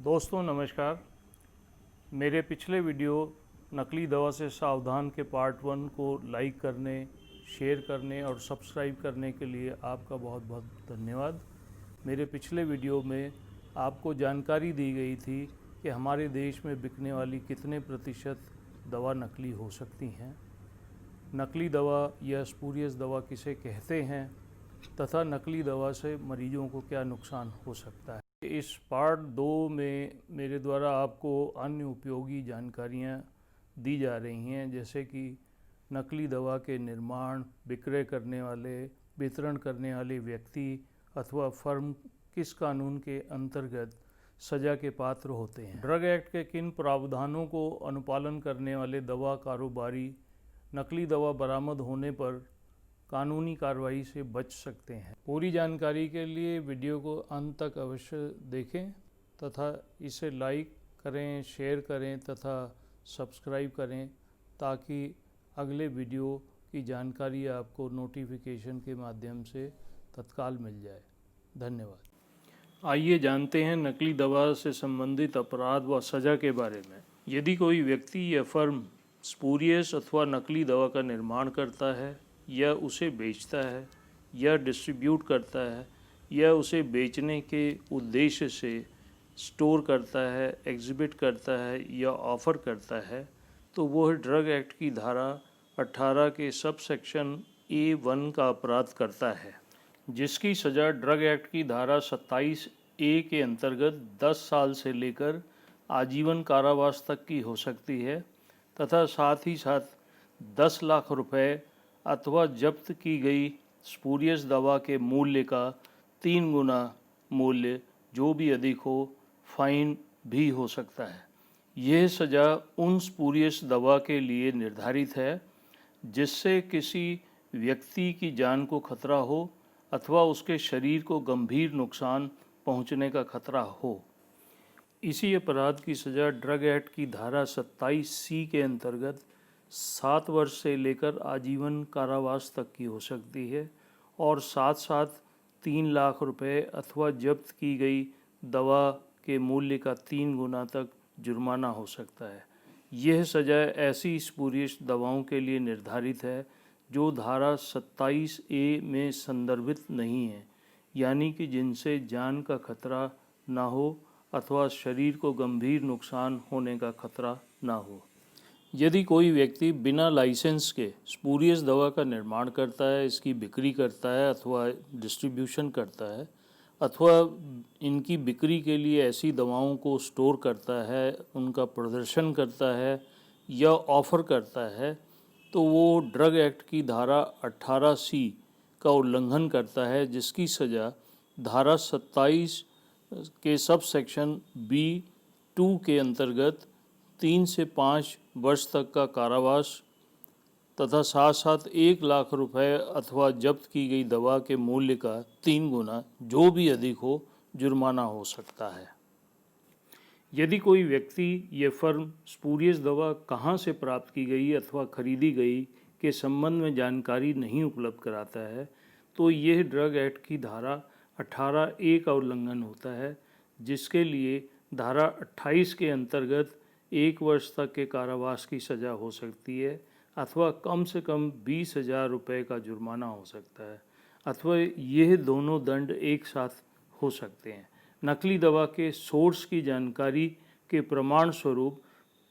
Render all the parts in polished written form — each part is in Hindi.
दोस्तों नमस्कार। मेरे पिछले वीडियो नकली दवा से सावधान के पार्ट 1 को लाइक करने, शेयर करने और सब्सक्राइब करने के लिए आपका बहुत बहुत धन्यवाद। मेरे पिछले वीडियो में आपको जानकारी दी गई थी कि हमारे देश में बिकने वाली कितने प्रतिशत दवा नकली हो सकती हैं, नकली दवा या स्पूरियस दवा किसे कहते हैं तथा नकली दवा से मरीजों को क्या नुकसान हो सकता है। इस पार्ट 2 में मेरे द्वारा आपको अन्य उपयोगी जानकारियाँ दी जा रही हैं, जैसे कि नकली दवा के निर्माण, विक्रय करने वाले, वितरण करने वाले व्यक्ति अथवा फर्म किस कानून के अंतर्गत सज़ा के पात्र होते हैं। ड्रग एक्ट के किन प्रावधानों को अनुपालन करने वाले दवा कारोबारी नकली दवा बरामद होने पर कानूनी कार्रवाई से बच सकते हैं। पूरी जानकारी के लिए वीडियो को अंत तक अवश्य देखें तथा इसे लाइक करें, शेयर करें तथा सब्सक्राइब करें ताकि अगले वीडियो की जानकारी आपको नोटिफिकेशन के माध्यम से तत्काल मिल जाए। धन्यवाद। आइए जानते हैं नकली दवा से संबंधित अपराध व सज़ा के बारे में। यदि कोई व्यक्ति या फर्म स्पूरियस अथवा नकली दवा का निर्माण करता है या उसे बेचता है या डिस्ट्रीब्यूट करता है या उसे बेचने के उद्देश्य से स्टोर करता है, एग्जिबिट करता है या ऑफ़र करता है, तो वह ड्रग एक्ट की धारा 18 के सब सेक्शन A1 का अपराध करता है, जिसकी सज़ा ड्रग एक्ट की धारा 27A के अंतर्गत 10 साल से लेकर आजीवन कारावास तक की हो सकती है तथा साथ ही साथ 10 लाख रुपए अथवा जब्त की गई स्पूरियस दवा के मूल्य का 3 गुना मूल्य जो भी अधिक हो, फाइन भी हो सकता है। यह सज़ा उन स्पूरियस दवा के लिए निर्धारित है जिससे किसी व्यक्ति की जान को खतरा हो अथवा उसके शरीर को गंभीर नुकसान पहुंचने का खतरा हो। इसी अपराध की सज़ा ड्रग एक्ट की धारा 27C के अंतर्गत 7 वर्ष से लेकर आजीवन कारावास तक की हो सकती है और साथ साथ 3 लाख रुपए अथवा जब्त की गई दवा के मूल्य का 3 गुना तक जुर्माना हो सकता है। यह सज़ा ऐसी स्पूरियस दवाओं के लिए निर्धारित है जो धारा 27A में संदर्भित नहीं है, यानी कि जिनसे जान का खतरा ना हो अथवा शरीर को गंभीर नुकसान होने का खतरा ना हो। यदि कोई व्यक्ति बिना लाइसेंस के स्पूरियस दवा का निर्माण करता है, इसकी बिक्री करता है अथवा डिस्ट्रीब्यूशन करता है अथवा इनकी बिक्री के लिए ऐसी दवाओं को स्टोर करता है, उनका प्रदर्शन करता है या ऑफ़र करता है, तो वो ड्रग एक्ट की धारा 18C का उल्लंघन करता है, जिसकी सज़ा धारा 27 के सब सेक्शन B2 के अंतर्गत 3 से 5 वर्ष तक का कारावास तथा साथ साथ 1 लाख रुपए अथवा जब्त की गई दवा के मूल्य का 3 गुना जो भी अधिक हो जुर्माना हो सकता है। यदि कोई व्यक्ति या फर्म स्पूरियस दवा कहाँ से प्राप्त की गई अथवा खरीदी गई के संबंध में जानकारी नहीं उपलब्ध कराता है, तो यह ड्रग एक्ट की धारा 18A का उल्लंघन होता है, जिसके लिए धारा 28 के अंतर्गत 1 वर्ष तक के कारावास की सज़ा हो सकती है अथवा कम से कम 20,000 रुपये का जुर्माना हो सकता है अथवा यह दोनों दंड एक साथ हो सकते हैं। नकली दवा के सोर्स की जानकारी के प्रमाण स्वरूप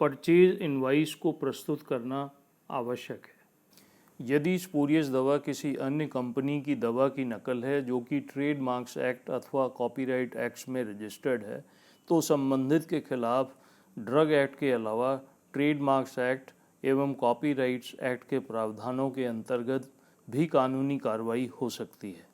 परचेज इनवाइस को प्रस्तुत करना आवश्यक है। यदि स्पूरियस दवा किसी अन्य कंपनी की दवा की नकल है जो कि ट्रेडमार्क्स एक्ट अथवा कॉपीराइट एक्ट में रजिस्टर्ड है, तो संबंधित के खिलाफ ड्रग एक्ट के अलावा ट्रेडमार्क्स एक्ट एवं कॉपीराइट्स एक्ट के प्रावधानों के अंतर्गत भी कानूनी कार्रवाई हो सकती है।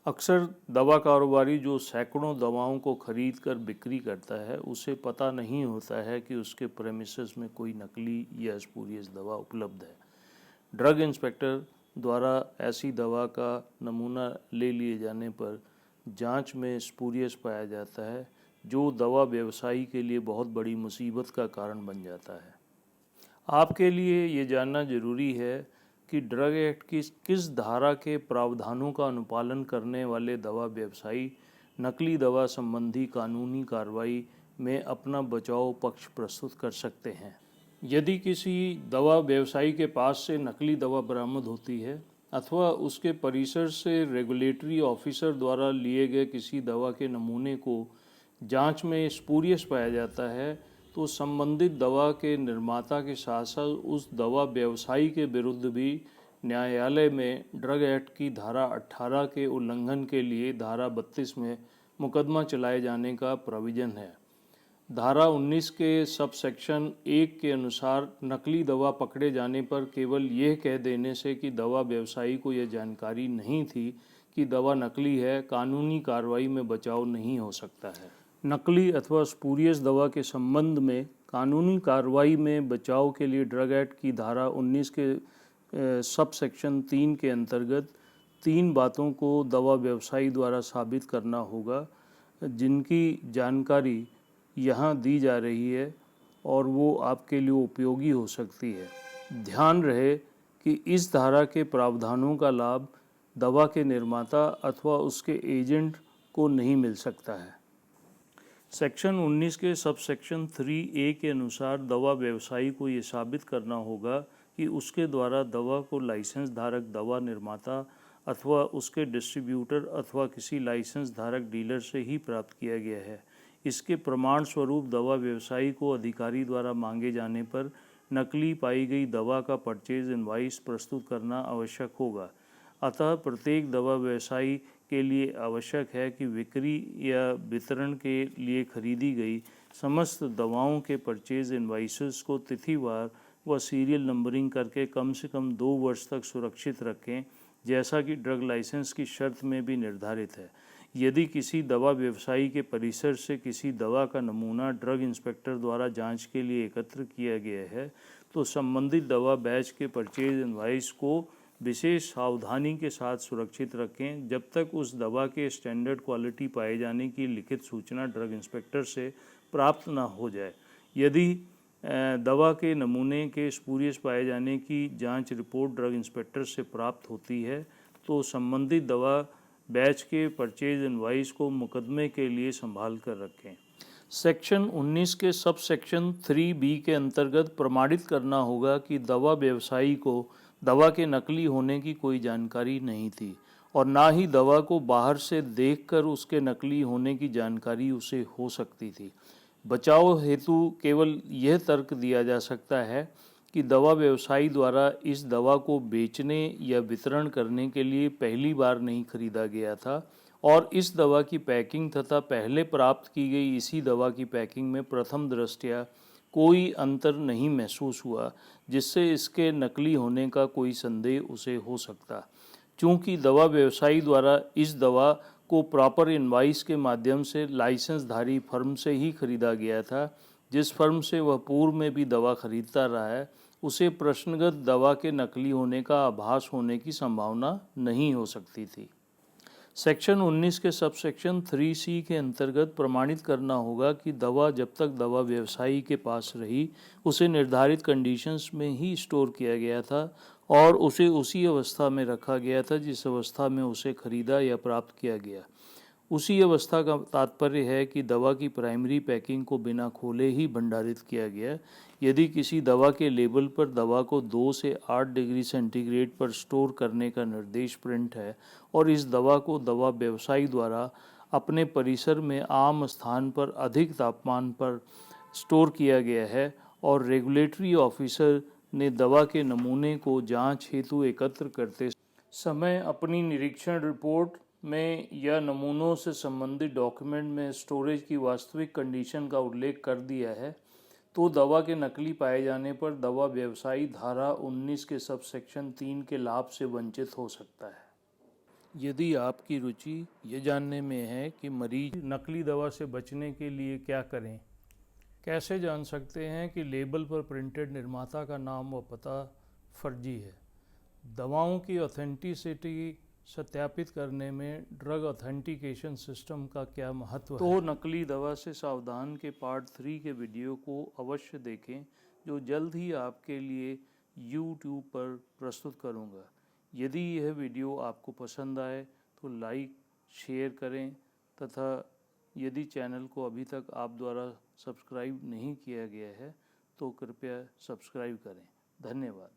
अक्सर दवा कारोबारी जो सैकड़ों दवाओं को खरीद कर बिक्री करता है, उसे पता नहीं होता है कि उसके प्रेमिसेस में कोई नकली या स्पूरियस दवा उपलब्ध है। ड्रग इंस्पेक्टर द्वारा ऐसी दवा का नमूना ले लिए जाने पर जांच में स्पूरियस पाया जाता है, जो दवा व्यवसायी के लिए बहुत बड़ी मुसीबत का कारण बन जाता है। आपके लिए ये जानना जरूरी है कि ड्रग एक्ट की किस धारा के प्रावधानों का अनुपालन करने वाले दवा व्यवसायी नकली दवा संबंधी कानूनी कार्रवाई में अपना बचाव पक्ष प्रस्तुत कर सकते हैं। यदि किसी दवा व्यवसायी के पास से नकली दवा बरामद होती है अथवा उसके परिसर से रेगुलेटरी ऑफिसर द्वारा लिए गए किसी दवा के नमूने को जांच में स्पूरियस पाया जाता है, तो संबंधित दवा के निर्माता के साथ साथ उस दवा व्यवसायी के विरुद्ध भी न्यायालय में ड्रग एक्ट की धारा 18 के उल्लंघन के लिए धारा 32 में मुकदमा चलाए जाने का प्रोविजन है। धारा 19 के सब सेक्शन 1 के अनुसार नकली दवा पकड़े जाने पर केवल यह कह देने से कि दवा व्यवसायी को यह जानकारी नहीं थी कि दवा नकली है, कानूनी कार्रवाई में बचाव नहीं हो सकता है। नकली अथवा स्पूरियस दवा के संबंध में कानूनी कार्रवाई में बचाव के लिए ड्रग एक्ट की धारा 19 के सब सेक्शन 3 के अंतर्गत 3 बातों को दवा व्यवसायी द्वारा साबित करना होगा, जिनकी जानकारी यहाँ दी जा रही है और वो आपके लिए उपयोगी हो सकती है। ध्यान रहे कि इस धारा के प्रावधानों का लाभ दवा के निर्माता अथवा उसके एजेंट को नहीं मिल सकता है। सेक्शन 19 के सब सेक्शन 3A के अनुसार दवा व्यवसायी को ये साबित करना होगा कि उसके द्वारा दवा को लाइसेंस धारक दवा निर्माता अथवा उसके डिस्ट्रीब्यूटर अथवा किसी लाइसेंस धारक डीलर से ही प्राप्त किया गया है। इसके प्रमाण स्वरूप दवा व्यवसायी को अधिकारी द्वारा मांगे जाने पर नकली पाई गई दवा का परचेज इनवाइस प्रस्तुत करना आवश्यक होगा। अतः प्रत्येक दवा व्यवसायी के लिए आवश्यक है कि बिक्री या वितरण के लिए खरीदी गई समस्त दवाओं के परचेज इनवाइसेस को तिथिवार व सीरियल नंबरिंग करके कम से कम 2 वर्ष तक सुरक्षित रखें, जैसा कि ड्रग लाइसेंस की शर्त में भी निर्धारित है। यदि किसी दवा व्यवसायी के परिसर से किसी दवा का नमूना ड्रग इंस्पेक्टर द्वारा जांच के लिए एकत्र किया गया है, तो संबंधित दवा बैच के परचेज इनवाइस को विशेष सावधानी के साथ सुरक्षित रखें जब तक उस दवा के स्टैंडर्ड क्वालिटी पाए जाने की लिखित सूचना ड्रग इंस्पेक्टर से प्राप्त न हो जाए। यदि दवा के नमूने के स्पूरियस पाए जाने की जांच रिपोर्ट ड्रग इंस्पेक्टर से प्राप्त होती है, तो संबंधित दवा बैच के परचेज इनवाइस को मुकदमे के लिए संभाल कर रखें। सेक्शन 19 के सब सेक्शन 3B के अंतर्गत प्रमाणित करना होगा कि दवा व्यवसायी को दवा के नकली होने की कोई जानकारी नहीं थी और ना ही दवा को बाहर से देखकर उसके नकली होने की जानकारी उसे हो सकती थी। बचाव हेतु केवल यह तर्क दिया जा सकता है कि दवा व्यवसायी द्वारा इस दवा को बेचने या वितरण करने के लिए पहली बार नहीं खरीदा गया था और इस दवा की पैकिंग तथा पहले प्राप्त की गई इसी दवा की पैकिंग में प्रथम दृष्टया कोई अंतर नहीं महसूस हुआ, जिससे इसके नकली होने का कोई संदेह उसे हो सकता। चूँकि दवा व्यवसायी द्वारा इस दवा को प्रॉपर इनवाइस के माध्यम से लाइसेंसधारी फर्म से ही खरीदा गया था, जिस फर्म से वह पूर्व में भी दवा खरीदता रहा है, उसे प्रश्नगत दवा के नकली होने का आभास होने की संभावना नहीं हो सकती थी। सेक्शन 19 के सब सेक्शन 3C के अंतर्गत प्रमाणित करना होगा कि दवा जब तक दवा व्यवसायी के पास रही उसे निर्धारित कंडीशंस में ही स्टोर किया गया था और उसे उसी अवस्था में रखा गया था जिस अवस्था में उसे खरीदा या प्राप्त किया गया। उसी अवस्था का तात्पर्य है कि दवा की प्राइमरी पैकिंग को बिना खोले ही भंडारित किया गया। यदि किसी दवा के लेबल पर दवा को 2 से 8 डिग्री सेंटीग्रेड पर स्टोर करने का निर्देश प्रिंट है और इस दवा को दवा व्यवसायी द्वारा अपने परिसर में आम स्थान पर अधिक तापमान पर स्टोर किया गया है और रेगुलेटरी ऑफिसर ने दवा के नमूने को जांच हेतु एकत्र करते समय अपनी निरीक्षण रिपोर्ट में या नमूनों से संबंधित डॉक्यूमेंट में स्टोरेज की वास्तविक कंडीशन का उल्लेख कर दिया है, तो दवा के नकली पाए जाने पर दवा व्यवसायी धारा 19 के सब सेक्शन 3 के लाभ से वंचित हो सकता है। यदि आपकी रुचि ये जानने में है कि मरीज नकली दवा से बचने के लिए क्या करें, कैसे जान सकते हैं कि लेबल पर प्रिंटेड निर्माता का नाम व पता फर्जी है, दवाओं की ऑथेंटिसिटी सत्यापित करने में ड्रग ऑथेंटिकेशन सिस्टम का क्या महत्व है। तो नकली दवा से सावधान के पार्ट 3 के वीडियो को अवश्य देखें, जो जल्द ही आपके लिए YouTube पर प्रस्तुत करूंगा। यदि यह वीडियो आपको पसंद आए तो लाइक शेयर करें तथा यदि चैनल को अभी तक आप द्वारा सब्सक्राइब नहीं किया गया है तो कृपया सब्सक्राइब करें। धन्यवाद।